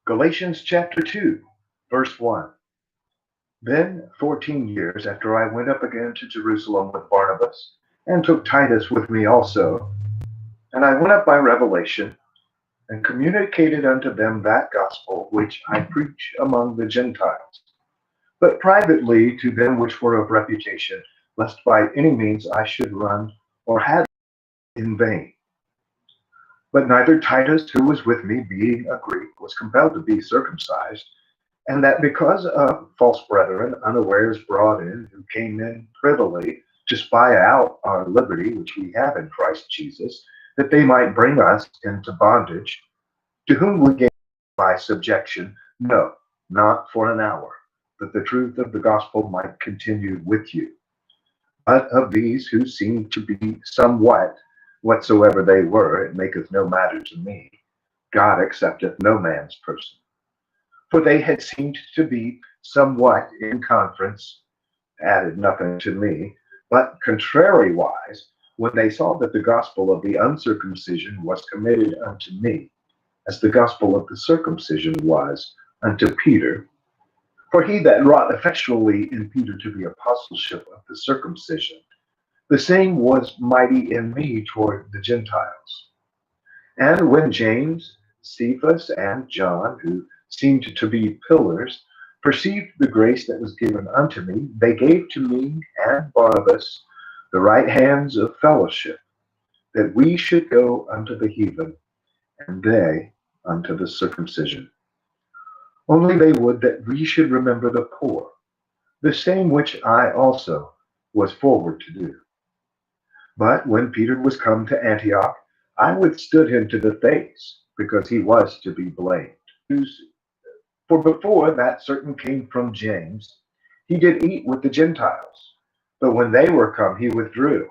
Galatians chapter 2, verse 1. Then 14 years after I went up again to Jerusalem with Barnabas, and took Titus with me also, and I went up by revelation, and communicated unto them that gospel which I preach among the Gentiles, but privately to them which were of reputation, lest by any means I should run or have in vain. But neither Titus, who was with me, being a Greek, was compelled to be circumcised, and that because of false brethren unawares brought in, who came in privily to spy out our liberty which we have in Christ Jesus, that they might bring us into bondage, to whom we gave by subjection, no, not for an hour, that the truth of the gospel might continue with you. But of these who seemed to be somewhat, whatsoever they were, it maketh no matter to me. God accepteth no man's person. For they had seemed to be somewhat in conference, added nothing to me, but contrariwise, when they saw that the gospel of the uncircumcision was committed unto me, as the gospel of the circumcision was unto Peter. For he that wrought effectually in Peter to the apostleship of the circumcision, the same was mighty in me toward the Gentiles. And when James, Cephas, and John, who seemed to be pillars, perceived the grace that was given unto me, they gave to me and Barnabas the right hands of fellowship, that we should go unto the heathen, and they unto the circumcision. Only they would that we should remember the poor, the same which I also was forward to do. But when Peter was come to Antioch, I withstood him to the face, because he was to be blamed. For before that certain came from James, he did eat with the Gentiles. But when they were come, he withdrew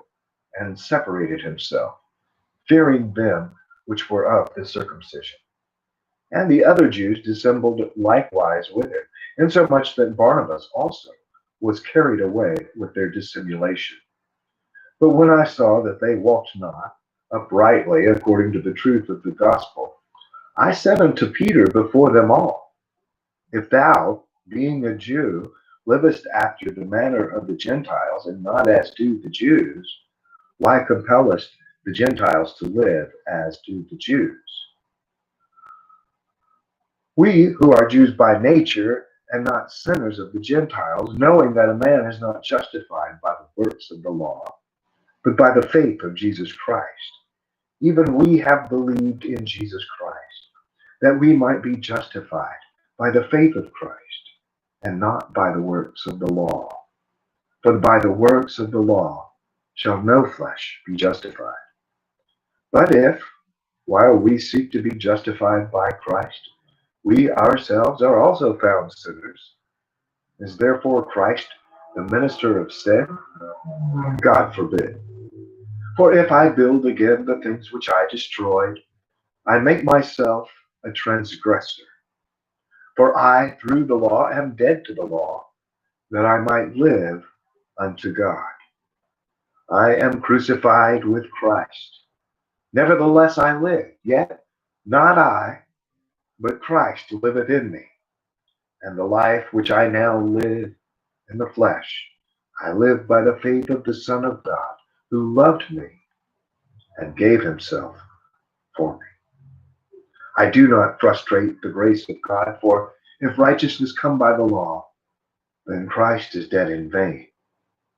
and separated himself, fearing them which were of the circumcision. And the other Jews dissembled likewise with him, insomuch that Barnabas also was carried away with their dissimulation. But when I saw that they walked not uprightly according to the truth of the gospel, I said unto Peter before them all, if thou, being a Jew, livest after the manner of the Gentiles, and not as do the Jews, why compellest the Gentiles to live as do the Jews? We who are Jews by nature, and not sinners of the Gentiles, knowing that a man is not justified by the works of the law, but by the faith of Jesus Christ, even we have believed in Jesus Christ, that we might be justified by the faith of Christ, and not by the works of the law. For by the works of the law shall no flesh be justified. But if, while we seek to be justified by Christ, we ourselves are also found sinners, is therefore Christ the minister of sin? God forbid. For if I build again the things which I destroyed, I make myself a transgressor. For I, through the law, am dead to the law, that I might live unto God. I am crucified with Christ. Nevertheless I live, yet not I, but Christ liveth in me. And the life which I now live in the flesh, I live by the faith of the Son of God, who loved me and gave himself for me. I do not frustrate the grace of God, for if righteousness come by the law, then Christ is dead in vain.